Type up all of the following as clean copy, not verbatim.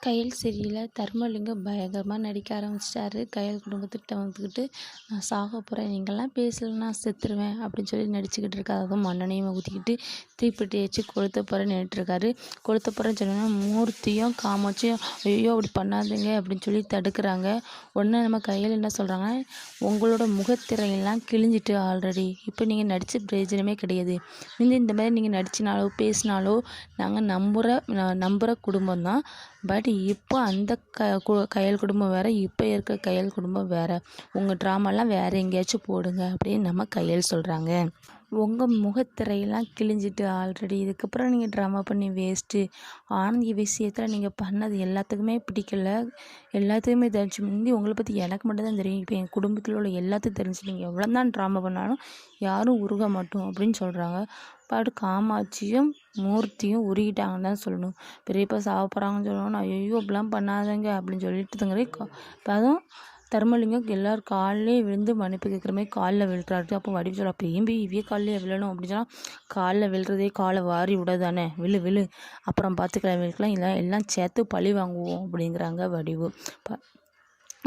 கையல் சீரியலில் தர்மலிங்கம் பயங்கரமாக நடிக்க ஆரம்பிச்சிட்டாரு. கையல் குடும்பத்துக்கிட்ட வந்துக்கிட்டு நான் சாக போகிறேன், நீங்கள்லாம் பேசலைன்னா செத்துருவேன் அப்படின்னு சொல்லி நடிச்சுக்கிட்டு இருக்காரு. அதுவும் மண்ணெண்ணையும் ஊற்றிக்கிட்டு தீப்பெட்டி வச்சு கொளுத்த போகிறேன்னு நின்றுட்டுருக்காரு. கொளுத்த போகிறேன்னு சொன்னோன்னா மூர்த்தியும் காமாட்சியும் ஐயோ அப்படி பண்ணாதீங்க அப்படின்னு சொல்லி தடுக்கிறாங்க. உடனே நம்ம கையில் என்ன சொல்கிறாங்க, உங்களோட முகத்திரையெல்லாம் கிழிஞ்சிட்டு ஆல்ரெடி, இப்போ நீங்கள் நடித்த பிரயோஜனமே கிடையாது. இந்த மாதிரி நீங்கள் நடிச்சினாலோ பேசினாலோ நாங்கள் நம்புகிற குடும்பம் தான். பட் இப்போ அந்த கையல் குடும்பம் வேறு, இப்போ இருக்க கையல் குடும்பம் வேறு. உங்கள் ட்ராமாலாம் வேறு எங்கேயாச்சும் போடுங்க அப்படின்னு நம்ம கையல் சொல்கிறாங்க. உங்கள் முகத்திரையெல்லாம் கிழிஞ்சிட்டு ஆல்ரெடி, இதுக்கப்புறம் நீங்கள் ட்ராமா பண்ணி வேஸ்ட்டு. ஆனந்தி விஷயத்தில் நீங்கள் பண்ணது எல்லாத்துக்குமே பிடிக்கல, எல்லாத்துக்குமே தெரிஞ்சு. முந்தி உங்களை பற்றி எனக்கு மட்டும் தான் தெரியும், இப்போ என் குடும்பத்தில் உள்ள எல்லாத்துக்கும் தெரிஞ்சு. நீங்கள் எவ்வளோ தான் ட்ராமா பண்ணாலும் யாரும் உருக மாட்டோம் அப்படின்னு சொல்கிறாங்க. பட் காமாட்சியும் மூர்த்தியும் உருகிட்டாங்கன்னு தான் சொல்லணும். பெரியப்பா சாவ போகிறாங்கன்னு சொல்லணும், ஐயோ அப்படிலாம் பண்ணாதங்க அப்படின்னு சொல்லிட்டுங்கிறே அதுவும் தர்மலிங்கம் எல்லோரும் காலிலே விழுந்து மன்னிப்பு கேட்குற மாதிரி காலில் விழுறாரு. அப்போ வடிவு சொல்ல, அப்போ ஏன் இவ்விய காலில் விழணும் அப்படின்னு சொன்னால், காலில் விழுறதே காலை வாரி விட தானே, விழு அப்புறம் பார்த்துக்கலாம், விழுக்கலாம், இல்லை எல்லாம் சேர்த்து பழி வாங்குவோம் அப்படிங்கிறாங்க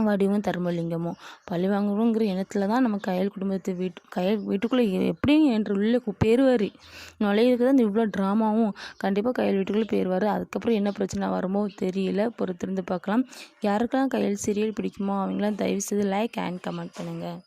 வடிவும் தர்மலிங்கமும். பழி வாங்குறோங்கிற எண்ணத்தில் தான் நம்ம கையல் குடும்பத்தை வீட்டுக்குள்ளே எப்படியும் என்று உள்ளே பேருவார் நுழையிறதுக்கு தான் இந்த இவ்வளோ ட்ராமாவும். கண்டிப்பாக கையல் வீட்டுக்குள்ளே பேருவார். அதுக்கப்புறம் என்ன பிரச்சனை வருமோ தெரியல, பொறுத்திருந்து பார்க்கலாம். யாருக்கெல்லாம் கையல் சீரியல் பிடிக்குமோ அவங்களாம் தயவுசெய்து லைக் அண்ட் கமெண்ட் பண்ணுங்கள்.